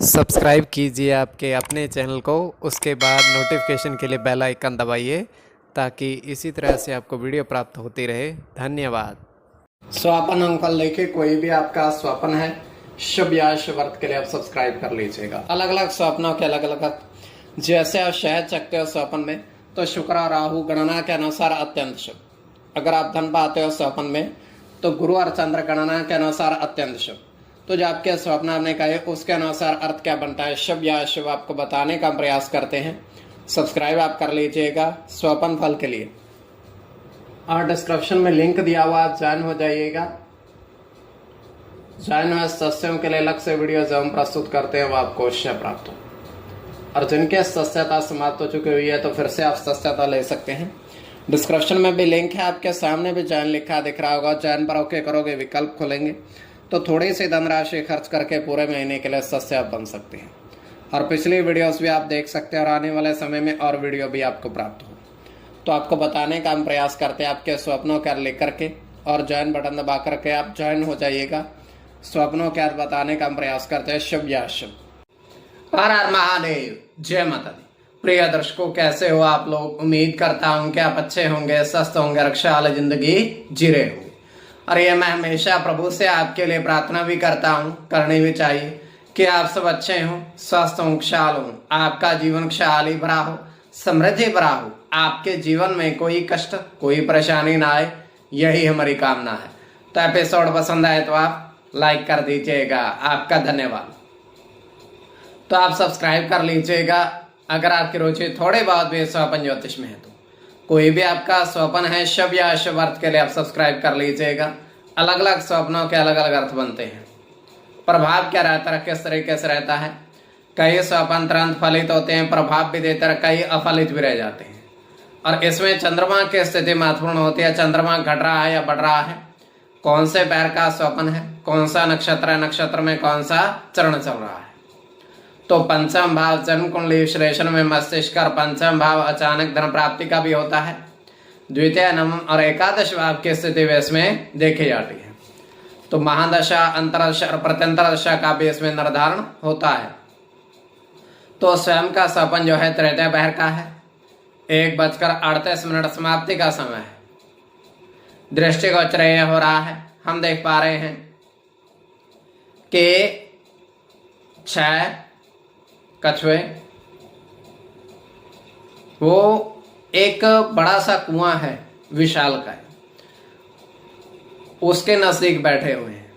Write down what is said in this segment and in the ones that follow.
Subscribe कीजिए आपके अपने चैनल को, उसके बाद नोटिफिकेशन के लिए बेल आइकन दबाइए ताकि इसी तरह से आपको वीडियो प्राप्त होती रहे। धन्यवाद। स्वपन अंकल देखिए, कोई भी आपका स्वप्न है शुभ या शुभ अर्थ के लिए आप सब्सक्राइब कर लीजिएगा। अलग अलग स्वप्नों के अलग अलग जैसे आप शहद चखते हो स्वप्न में, तो शुक्र और राहु गणना के अनुसार अत्यंत शुभ। अगर आप धन पाते हो स्वप्न में, तो गुरु और चंद्र गणना के अनुसार अत्यंत शुभ। तो जो आपके स्वप्न आपने कहे उसके अनुसार अर्थ क्या बनता है, शुभ या अशुभ, आपको बताने का प्रयास करते हैं। सब्सक्राइब आप कर लीजिएगा स्वप्न फल के लिए, और डिस्क्रिप्शन में लिंक दिया हुआ, आप ज्वाइन हो जाइएगा। ज्वाइन हुए सदस्यों के लिए अलग से वीडियो जो हम प्रस्तुत करते हैं वो आपको अवश्य प्राप्त हो। और जिनके सदस्यता समाप्त हो चुकी हुई है तो फिर से आप सदस्यता ले सकते हैं। डिस्क्रिप्शन में भी लिंक है, आपके सामने भी ज्वाइन लिखा दिख रहा होगा। ज्वाइन पर ओके करोगे, विकल्प खुलेंगे तो थोड़ी सी धनराशि खर्च करके पूरे महीने के लिए सदस्य आप बन सकते हैं। और पिछली वीडियोस भी आप देख सकते हैं, और आने वाले समय में और वीडियो भी आपको प्राप्त हो। तो आपको बताने का हम प्रयास करते हैं आपके स्वप्नों का लेकर के, और ज्वाइन बटन दबा करके आप ज्वाइन हो जाइएगा। स्वप्नों के अर्थ बताने का हम प्रयास करते हैं, शुभ या अशुभ। हर हर महादेव, जय माता दी। प्रिय दर्शकों, कैसे हो आप लोग? उम्मीद करता हूं कि आप अच्छे होंगे, स्वस्थ होंगे, रक्षा वाली जिंदगी जी रहे होंगे। और ये मैं हमेशा प्रभु से आपके लिए प्रार्थना भी करता हूँ, करनी भी चाहिए, कि आप सब अच्छे हों, स्वस्थ हों, खुशहाल हों, आपका जीवन खुशहाली भरा हो, समृद्धि भरा हो, आपके जीवन में कोई कष्ट कोई परेशानी ना आए, यही हमारी कामना है। तो एपिसोड पसंद आए तो आप लाइक कर दीजिएगा, आपका धन्यवाद। तो आप सब्सक्राइब कर लीजिएगा अगर आपकी रुचि थोड़े बहुत भी स्वप्न ज्योतिष में है। तो कोई भी आपका स्वप्न है शुभ या अशुभ अर्थ के लिए आप सब्सक्राइब कर लीजिएगा। अलग अलग स्वप्नों के अलग अलग अर्थ बनते हैं। प्रभाव क्या रहता है, किस तरीके से रहता है? कई स्वप्न तुरंत फलित होते हैं, प्रभाव भी देते हैं, कई अफलित भी रह जाते हैं। और इसमें चंद्रमा की स्थिति महत्वपूर्ण होती है। चंद्रमा घट रहा है या बढ़ रहा है, कौन से पैर का स्वप्न है, कौन सा नक्षत्र है, नक्षत्र में कौन सा चरण चल रहा है। तो पंचम भाव जन्म कुंडली विश्लेषण में मस्तिष्क और पंचम भाव अचानक धन प्राप्ति का भी होता है। द्वितीय, नवम और एकादश भाव की स्थिति भी इसमें देखी जाती है। तो महादशा, अंतरदशा और प्रत्यंतर दशा का भी इसमें निर्धारण होता है। तो स्वयं का स्वप्न जो है तृतीय पहर का है, 1:38 समाप्ति का समय है। दृष्टिगोचर यह हो रहा है, हम देख पा रहे हैं कि 6 कछुए, वो एक बड़ा सा कुआं है विशाल का, उसके नजदीक बैठे हुए हैं।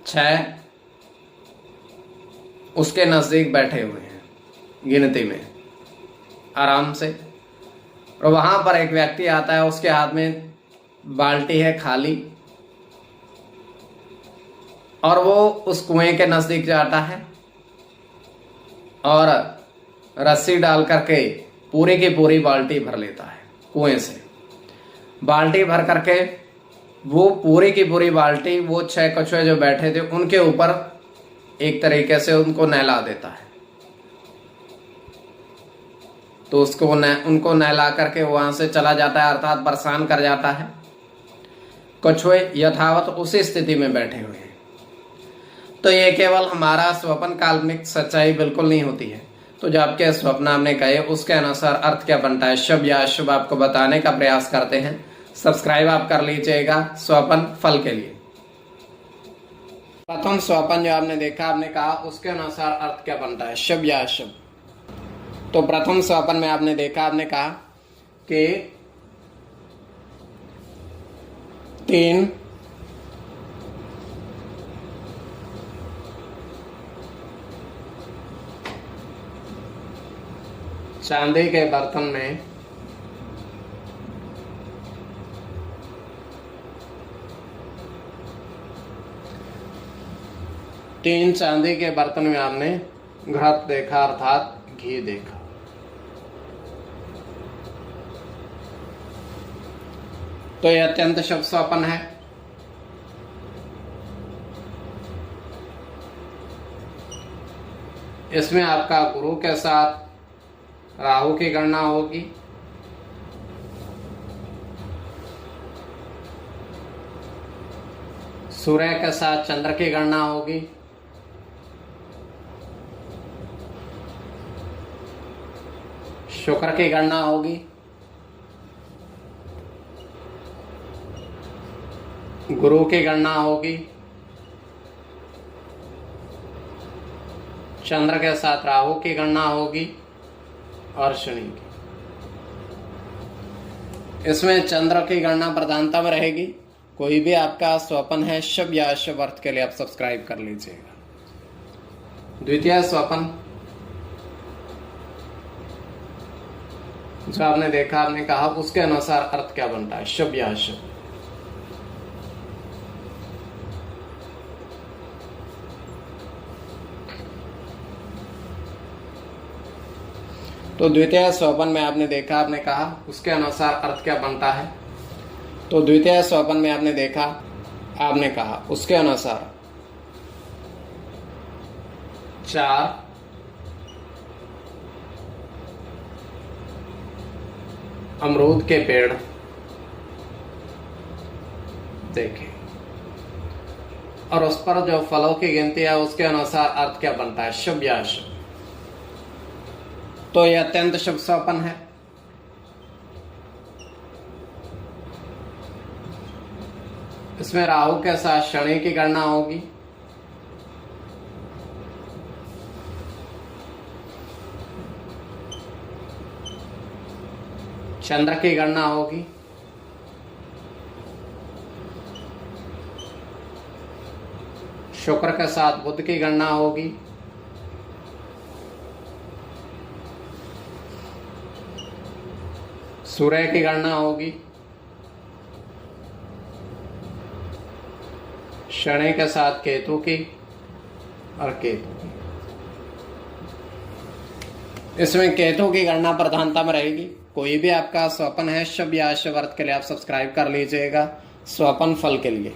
6 उसके नजदीक बैठे हुए हैं गिनती में आराम से। और वहां पर एक व्यक्ति आता है, उसके हाथ में बाल्टी है खाली, और वो उस कुएं के नजदीक जाता है और रस्सी डाल करके पूरी की पूरी बाल्टी भर लेता है कुएं से। बाल्टी भर करके वो पूरी की पूरी बाल्टी वो 6 कछुए जो बैठे थे उनके ऊपर एक तरीके से उनको नहला देता है। तो उनको नहला करके वहां से चला जाता है, अर्थात परेशान कर जाता है। कछुए यथावत उसी स्थिति में बैठे हुए हैं। तो ये केवल हमारा स्वप्न काल्पनिक सच्चाई बिल्कुल नहीं होती है। तो जो आपके स्वप्न हमने कहे उसके अनुसार अर्थ क्या बनता है, शुभ या अशुभ, आपको बताने का प्रयास करते हैं। सब्सक्राइब आप कर लीजिएगा स्वप्न फल के लिए। प्रथम स्वप्न जो आपने देखा, आपने कहा उसके अनुसार अर्थ क्या बनता है, शुभ या अशुभ। तो प्रथम स्वप्न में आपने देखा, आपने कहा कि 3 चांदी के बर्तन में तीन चांदी के बर्तन में आपने घृत देखा, अर्थात घी देखा। तो यह अत्यंत शुभ स्वप्न है। इसमें आपका गुरु के साथ राहु की गणना होगी, सूर्य के साथ चंद्र की गणना होगी, शुक्र की गणना होगी, गुरु की गणना होगी, चंद्र के साथ राहु की गणना होगी और शनि की। इसमें चंद्र की गणना प्रधानता में रहेगी। कोई भी आपका स्वपन है शुभ या अशुभ अर्थ के लिए आप सब्सक्राइब कर लीजिएगा। द्वितीय स्वपन जो आपने देखा, आपने कहा, उसके अनुसार अर्थ क्या बनता है, शुभ या अशुभ। तो द्वितीय स्वपन में आपने देखा, आपने कहा, उसके अनुसार अर्थ क्या बनता है। तो द्वितीय स्वपन में आपने देखा, आपने कहा, उसके अनुसार 4 अमरूद के पेड़ देखे और उस पर जो फलों की गिनती है उसके अनुसार अर्थ क्या बनता है, शुभ या अशुभ। तो यह अत्यंत शुभ स्वपन है। इसमें राहु के साथ शनि की गणना होगी, चंद्र की गणना होगी, शुक्र के साथ बुध की गणना होगी, सूर्य की गणना होगी, शनि के साथ केतु की और केतु की। इसमें केतु की गणना प्रधानता में रहेगी। कोई भी आपका स्वपन है शुभ या अशुभ अर्थ के लिए आप सब्सक्राइब कर लीजिएगा स्वपन फल के लिए।